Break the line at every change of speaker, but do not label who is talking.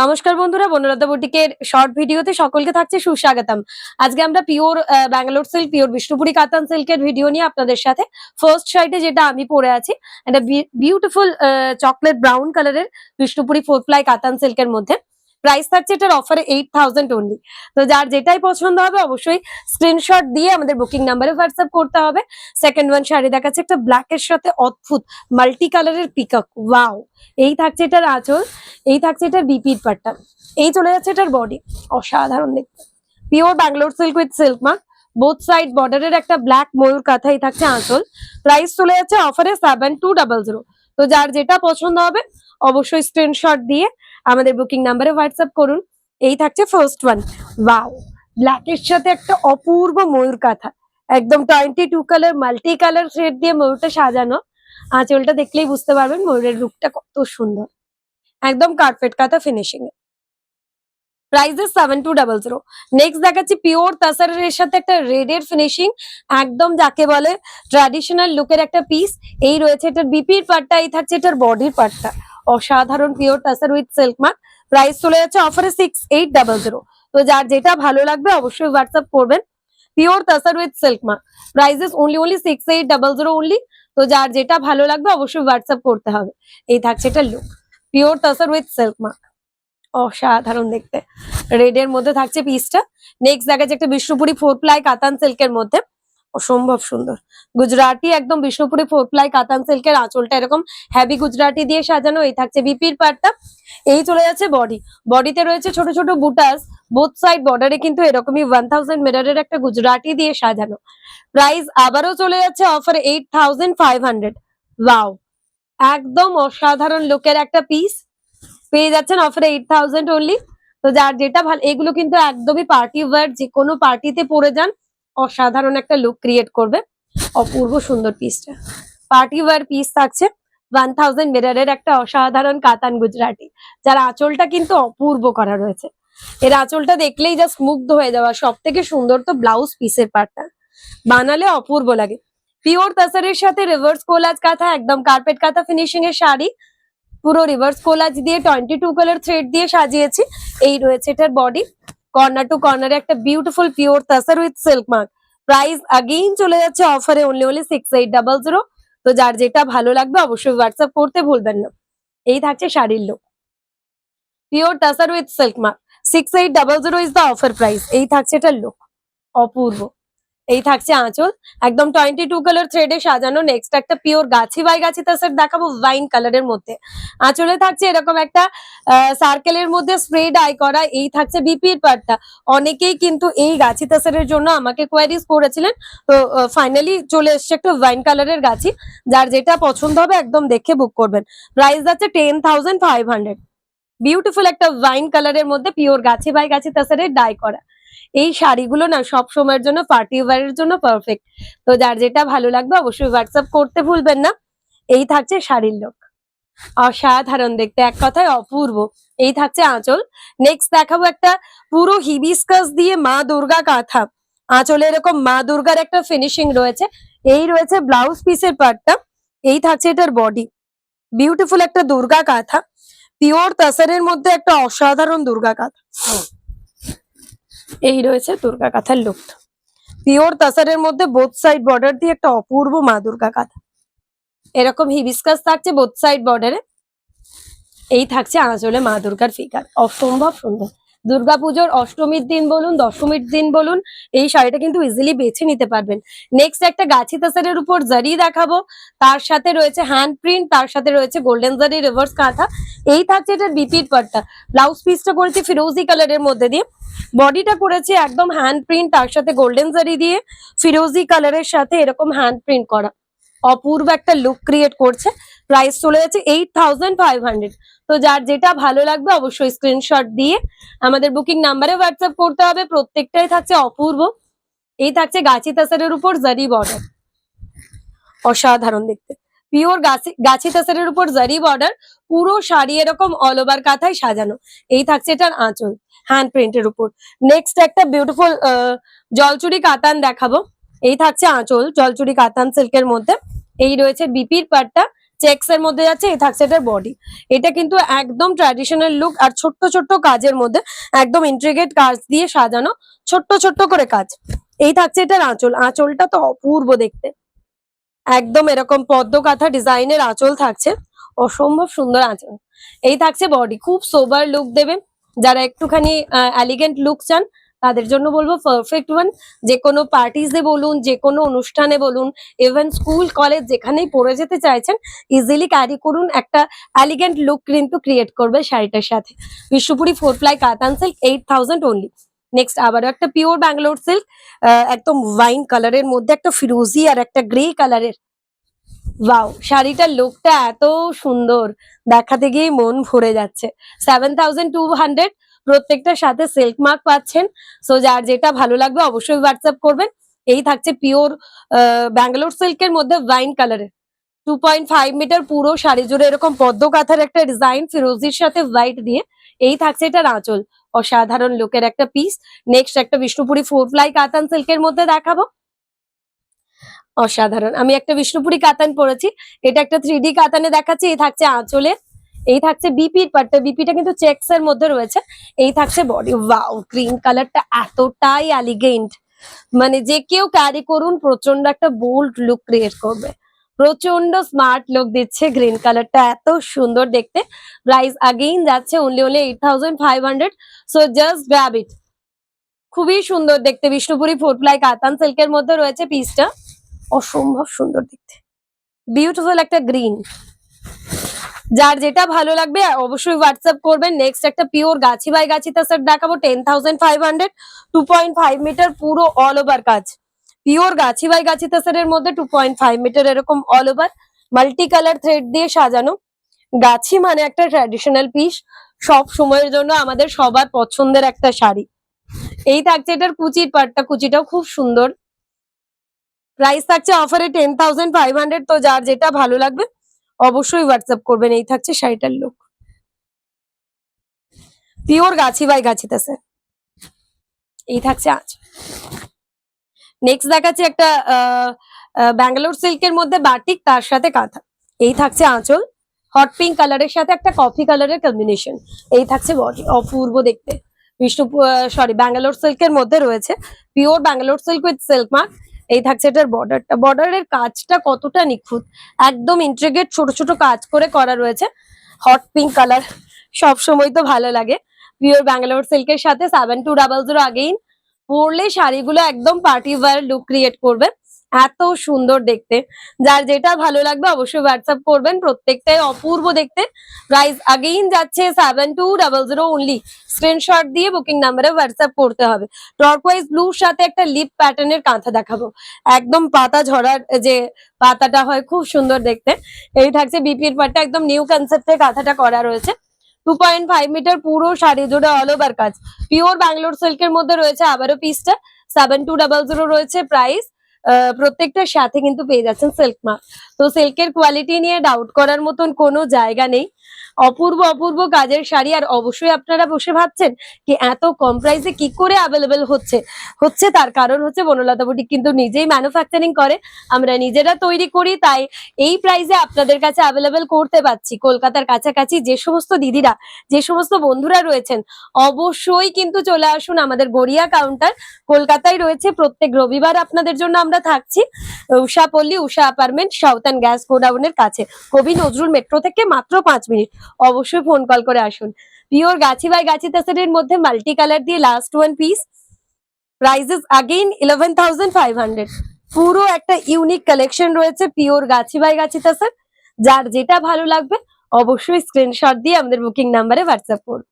নমস্কার বন্ধুরা, বনলতা বুটিকের শর্ট ভিডিওতে সকলকে থাকছে সুস্বাগতম। আজকে আমরা pure Bangalore silk, pure Bishnupuri কাতান সিল্কের ভিডিও নিয়ে আপনাদের সাথে। ফার্স্ট সাইডে যেটা আমি পরে আছি, একটা বিউটিফুল চকলেট ব্রাউন কালারের বিষ্ণুপুরি 4 প্লাই কাতান সিল্কের মধ্যে। প্রাইস থাকছে এটার অফারে 8,000 অনলি। তো যার যেটাই পছন্দ হবে অবশ্যই স্ক্রিনশট দিয়ে আমাদের বুকিং নাম্বারে হোয়াটসঅ্যাপ করতে হবে। সেকেন্ড ওয়ান শাড়ি দেখাচ্ছে একটা ব্ল্যাকের সাথে অদ্ভুত মাল্টি কালারের পিকক, ওয়াও। এই থাকছে এটার আঁচল, এই থাকছে এটার বিপির পাট্টা, এই চলে যাচ্ছে এটার বডি, অসাধারণ দেখতে। Pure Bangalore silk with silk mark, both side বর্ডারের একটা ব্ল্যাক ময়ূর কাঁথা, এই থাকছে আঁচল। প্রাইস চলে যাচ্ছে অফারে 7200। তো যার যেটা পছন্দ হবে অবশ্যই স্ক্রিনশট দিয়ে আমাদের বুকিং নাম্বারে হোয়াটসঅ্যাপ করুন। এই থাকছে ফার্স্ট ওয়ান, ওয়াও, ব্ল্যাকের সাথে একটা অপূর্ব ময়ূর কাঁথা, একদম 22 কালার মাল্টি কালার থ্রেড দিয়ে ময়ূরটা সাজানো। আঁচলটা দেখলেই বুঝতে পারবেন ময়ূরের রূপটা কত সুন্দর, একদম কার্পেট কাঁথা ফিনিশিং এ। প্রাইস 7200। নেক্সট দেখাচ্ছি পিওর তাসারের সাথে একটা রেড এর ফিনিশিং, একদম যাকে বলে ট্র্যাডিশনাল লুকের একটা পিস। এই রয়েছে এটার বিপির পাটটা, এই থাকছে এটার বডির পাটটা, অসাধারণ pure তাসার with silk mark. Price চলে যাচ্ছে অফারে 6800। তো যার যেটা ভালো লাগবে অবশ্যই হোয়াটসঅ্যাপ করবেন। Pure তাসার with silk mark, prices only 6800 only. তো যার যেটা ভালো লাগবে অবশ্যই হোয়াটসঅ্যাপ করতে হবে। এই থাকছে এটা look, pure তাসার with silk mark, অসাধারণ দেখতে। রেড এর মধ্যে থাকছে পিসটা। নেক্সট দেখা যাচ্ছে একটা বিষ্ণুপুরি 4 প্লাই কাতান সিল্কের মধ্যে, অসম্ভব সুন্দর গুজরাটি, একদম বিষ্ণুপুরি 4 প্লাই কাতান সিল্কের। আঁচলটা এরকম হেভি গুজরাটি দিয়ে সাজানো, এই থাকছে বিপির পাটটা, এই চলে যাচ্ছে বডি। বডিতে রয়েছে ছোট ছোট বুটাস, বোথ সাইড বর্ডারে কিন্তু এরকমই 1000 মিটারের একটা গুজরাটি দিয়ে সাজানো। প্রাইস আবারও চলে যাচ্ছে অফারে 8500। ওয়াও, একদম অসাধারণ লুকের একটা পিস পেয়ে যাচ্ছেন অফারে 8000 অনলি। তো যার যেটা ভালো, এগুলো কিন্তু একদমই পার্টি ওয়্যার, যে কোনো পার্টিতে পরে যান অসাধারণ একটা লুক ক্রিয়েট করবে। অপূর্ব সুন্দর পিসটা, পার্টি ওয়্যার পিস থাকছে। 1000 মিটারের একটা অসাধারণ কাতান গুজরাটি, যার আঁচলটা কিন্তু অপূর্ব করা রয়েছে। এর আঁচলটা দেখলেই জাস্ট মুগ্ধ হয়ে যাওয়া। সব থেকে সুন্দর তো ব্লাউজ পিসের পার্টটা, বানালে অপূর্ব লাগে। পিওর তাসারের সাথে রিভার্স কোলাজ কাঁথা, একদম কার্পেট কাঁথা ফিনিশিং এর শাড়ি, পুরো রিভার্স কোলাজ দিয়ে 22 কালার থ্রেড দিয়ে সাজিয়েছি। এই রয়েছে এটার বডি, কর্নার টু কর্নারে একটা beautiful pure তাসার with silk mark. Price again চলে যাচ্ছে অফারে only 6800। তো যার যেটা ভালো লাগবে অবশ্যই হোয়াটসঅ্যাপ করতে ভুলবেন না। এই থাকছে শাড়ির look, pure তাসার with silk mark, 6800 is the offer price. এই থাকছে এটার লুক, অপূর্ব। এই থাকছে আঁচল, একদম 22 কালার থ্রেডে সাজানো। নেক্সট একটা পিওর গাছি বাই গাছি তাসার দেখাবো ওয়াইন কালারের মধ্যে। আঁচলে থাকছে এরকম একটা সার্কেলের মধ্যে স্প্রে ডাই করা। এই থাকছে বিপির পাটটা। অনেকেই কিন্তু এই গাছি তাসারের জন্য আমাকে কোয়ারিজ করেছিলেন, তো ফাইনালি চলে এসছে একটা ওয়াইন কালারের গাছি। যার যেটা পছন্দ হবে একদম দেখে বুক করবেন। প্রাইস যাচ্ছে 10,500। বিউটিফুল একটা ওয়াইন কালারের মধ্যে pure Gachhi by Gachhi তাসারের die করা। এই শাড়িগুলো না সব সময়ের জন্য পার্টি ওয়্যারের জন্য পারফেক্ট। তো যার যেটা ভালো লাগবে অবশ্যই হোয়াটসঅ্যাপ করতে ভুলবেন না। এই থাকছে শাড়ির লুক, অসাধারণ দেখতে, এক কথায় অপূর্ব। এই থাকছে আঁচল। নেক্সট দেখাবো একটা পুরো হিবিস্কাস দিয়ে মা দুর্গা কাঁথা। আঁচলে এরকম মা দুর্গার একটা ফিনিশিং রয়েছে। এই রয়েছে ব্লাউজ পিসের পার্টটা, এই থাকছে এটার বডি। বিউটিফুল একটা দুর্গা কাঁথা, পিওর তাসারের মধ্যে একটা অসাধারণ দুর্গা কাঁথা। এই রয়েছে দুর্গা কাঁথার লুক, পিওর তাসারের মধ্যে বোথ সাইড বর্ডার দিয়ে একটা অপূর্ব মা দুর্গা কাঁথা। এরকম হিবিস্কাস থাকছে বোথ সাইড বর্ডারে। এই থাকছে আঁচলে মা দুর্গার ফিগার, অসম্ভব সুন্দর। দুর্গাপুজোর অষ্টমীর দিন বলুন, দশমীর দিন বলুন, এই শাড়িটা কিন্তু ইজিলি বেছে নিতে পারবেন। নেক্সট একটা গাছি তাসারের উপর জারি দেখাবো, তার সাথে রয়েছে হ্যান্ড প্রিন্ট, তার সাথে রয়েছে গোল্ডেন জারি রিভার্স কাঁথা। এই থাকছে এটার বিপির পাট্টা। ব্লাউজ পিসটা করেছি ফিরোজি কালারের মধ্যে দিয়ে, বডিটা করেছে একদম হ্যান্ড প্রিন্ট, তার সাথে গোল্ডেন জারি দিয়ে ফিরোজি কালারের সাথে এরকম হ্যান্ড প্রিন্ট করা, অপূর্ব একটা লুক ক্রিয়েট করছে। প্রাইস চলে যাচ্ছে 8500। তো যার যেটা ভালো লাগবে অবশ্যই স্ক্রিনশট দিয়ে আমাদের বুকিং নাম্বারে হোয়াটসঅ্যাপ করতে হবে। প্রত্যেকটাই থাকছে অপূর্ব। এই থাকছে গাছি তাসারের উপর জারি বর্ডার, অসাধারণ দেখতে। পিওর গাছি তাসারের উপর জারি বর্ডার, পুরো শাড়ি এরকম অল ওভার কাঁথায় সাজানো। এই থাকছে এটার আঁচল হ্যান্ড প্রিন্টের উপর। নেক্সট একটা বিউটিফুল জলচুরি কাতান দেখাবো। এই থাকছে আঁচল জলচুরি কাতান সিল্কের মধ্যে। এই রয়েছে বিপির পাটটা, চেক্স এর মধ্যে যাচ্ছে, এই থাকছে এটার বডি। এটা কিন্তু একদম ট্র্যাডিশনাল লুক, আর ছোট্ট ছোট্ট কাজের মধ্যে একদম ইন্ট্রিগেট কাজ দিয়ে সাজানো, ছোট্ট ছোট্ট করে কাজ। এই থাকছে এটার আঁচল, আঁচলটা তো অপূর্ব দেখতে, একদম এরকম পদ্ম কাঁথা ডিজাইনের আঁচল থাকছে, অসম্ভব সুন্দর আঁচল। এই থাকছে বডি, খুব সোবার লুক দেবে, যারা একটুখানি এলিগেন্ট লুক চান তাদের জন্য বলবো পারফেক্ট ওয়ান। যে কোনো পার্টিসে বলুন, যে কোনো অনুষ্ঠানে বলুন, ইভেন স্কুল কলেজ যেখানেই পরে যেতে চাইছেন, ইজিলি ক্যারি করুন, একটা এলিগেন্ট লুক কিন্তু ক্রিয়েট করবে শাড়িটার সাথে। বিষ্ণুপুরি 4 ply কাতান সিল্ক, 8000 অনলি। নেক্সট আবারও একটা পিওর ব্যাঙ্গালোর সিল্ক, একদম ওয়াইন কালারের মধ্যে একটা ফিরোজি আর একটা গ্রে কালারের। ওয়াও, শাড়িটার লুকটা এত সুন্দর, দেখাতে গিয়ে মন ভরে যাচ্ছে। 7200, প্রত্যেকটার সাথে সিল্ক মার্ক পাচ্ছেন। সো যার যেটা ভালো লাগবে অবশ্যই হোয়াটসঅ্যাপ করবেন। এই থাকছে পিওর ব্যাঙ্গালোর সিল্কের মধ্যে ওয়াইন কালারের 2.5 মিটার পুরো শাড়ি জুড়ে এরকম পদ্ম কাঁথার একটা ডিজাইন ফিরোজির সাথে হোয়াইট দিয়ে। এই থাকছে এটার আঁচল, অসাধারণ লুকের একটা পিস। নেক্সট একটা বিষ্ণুপুরি 4 ply কাতান সিল্কের মধ্যে দেখাবো, অসাধারণ। আমি একটা বিষ্ণুপুরি কাতান পরেছি, এটা একটা 3D কাতানে দেখাচ্ছি। এই থাকছে আঁচলে, এই থাকছে বিপির পাটটা, বিপিটা কিন্তু চেক্স এর মধ্যে রয়েছে। এই থাকছে বডি। ওয়াও, গ্রিন কালারটা এতটাই এলিগেন্ট, মানে যে কেউ ক্যারি করুন প্রচন্ড একটা বোল্ড লুক ক্রিয়েট করবে, প্রচন্ড স্মার্ট লুক দিচ্ছে। গ্রিন কালারটা এত সুন্দর দেখতে। প্রাইস আগেইন যাচ্ছে অনলি 8500। সো জাস্ট গ্র্যাব ইট। খুবই সুন্দর দেখতে, বিষ্ণুপুরি 4 ply কাতান সিল্কের মধ্যে রয়েছে পিসটা, অসম্ভব সুন্দর দেখতে, বিউটিফুল একটা গ্রিন। যার যেটা ভালো লাগবে অবশ্যই হোয়াটসঅ্যাপ করবেন। নেক্সট একটা পিওর গাছি বাই গাছিতা সেট দেখাবো, 10500, 2.5 মিটার পুরো অল ওভার কাজ। পিওর গাছি বাই গাছিতা সেটের মধ্যে 2.5 মিটার এরকম all over multi colour thread দিয়ে সাজানো। গাছি মানে একটা ট্র্যাডিশনাল পিস, সব সময়ের জন্য আমাদের সবার পছন্দের একটা শাড়ি। এই থাকছে এটার কুচির পাটটা, কুচিটাও খুব সুন্দর। প্রাইস থাকছে অফারে 10500। তো যার যেটা ভালো লাগবে অবশ্যই হোয়াটসঅ্যাপ করবেন। এই থাকছে শাড়িটার look, pure Gachhi by গাছিতে sir. এই থাকছে আজ। নেক্সট দেখাচ্ছি একটা ব্যাঙ্গালোর সিল্কের মধ্যে বাটিক, তার সাথে কাঁথা। এই থাকছে আঁচল, হট পিঙ্ক কালারের সাথে একটা কফি কালারের কম্বিনেশন। এই থাকছে বডি, অপূর্ব দেখতে। ব্যাঙ্গালোর সিল্কের মধ্যে রয়েছে, pure Bangalore silk with silk mark. এই থাকছে এটার বর্ডারটা, বর্ডারের কাজটা কতটা নিখুঁত, একদম ইন্ট্রিগেট ছোট ছোট কাজ করে করা রয়েছে। হট পিঙ্ক কালার সব সময় তো ভালো লাগে। পিওর ব্যাঙ্গালোর সিল্কের সাথে 7200 আগেইন। পরলে শাড়িগুলো একদম পার্টি ওয়্যার লুক ক্রিয়েট করবে, এত সুন্দর দেখতে। যার যেটা ভালো লাগবে অবশ্যই হোয়াটসঅ্যাপ করবেন, প্রত্যেকটাই অপূর্ব দেখতে। প্রাইস আগেইন যাচ্ছে 7200 অনলি। স্ক্রিনশট দিয়ে বুকিং নাম্বারে হোয়াটসঅ্যাপ করতে হবে। টর্কোয়াইজ ব্লুর সাথে একটা লিপ প্যাটার্নের কাঁথা দেখাবো, একদম পাতা ঝরার যে পাতাটা হয়, খুব সুন্দর দেখতে। এই থাকছে বিপির পাটটা, একদম নিউ কনসেপ্টের কাঁথাটা করা রয়েছে। 2.5 মিটার পুরো শাড়ি জুড়ে অল ওভার কাজ। পিওর ব্যাঙ্গালোর সিল্কের মধ্যে রয়েছে আবারও পিসটা, 7200 রয়েছে প্রাইস। প্রত্যেকটার সাথে কিন্তু পেয়ে যাচ্ছেন সিল্ক মার্ক। তো সিল্কের কোয়ালিটি নিয়ে ডাউট করার মতন কোনো জায়গা নেই, অপূর্ব অপূর্ব কাজের শাড়ি। আর অবশ্যই আপনারা বসে ভাবছেন কি এত কম প্রাইসে কি করে অ্যাভেলেবেল হচ্ছে, তার কারণ হচ্ছে বনলতা বুটিক কিন্তু নিজেই ম্যানুফ্যাকচারিং করে, আমরা নিজেরা তৈরি করি, তাই এই প্রাইসে আপনাদের কাছে অ্যাভেলেবেল করতে পারছি। কলকাতার কাছাকাছি যে সমস্ত দিদিরা, যে সমস্ত বন্ধুরা রয়েছেন, অবশ্যই কিন্তু চলে আসুন আমাদের গড়িয়া কাউন্টার, কলকাতায় রয়েছে। প্রত্যেক রবিবার আপনাদের জন্য আমরা থাকছি উষা পল্লী, উষা অ্যাপার্টমেন্ট, সাউথার্ন গ্যাস গোডাউনের কাছে, কবি নজরুল মেট্রো থেকে মাত্র 5 মিনিট। অবশ্যই ফোন কল করে আসুন। পিওর গাছি বাই গাছি তাসের মধ্যে মাল্টি কালার দিয়ে last one piece. Prices again 11500। পুরো একটা ইউনিক কালেকশন রয়েছে পিওর গাছি বাই গাছি তাসের। যার যেটা ভালো লাগবে অবশ্যই স্ক্রিনশট দিয়ে আমাদের বুকিং নাম্বারে হোয়াটসঅ্যাপ করুন।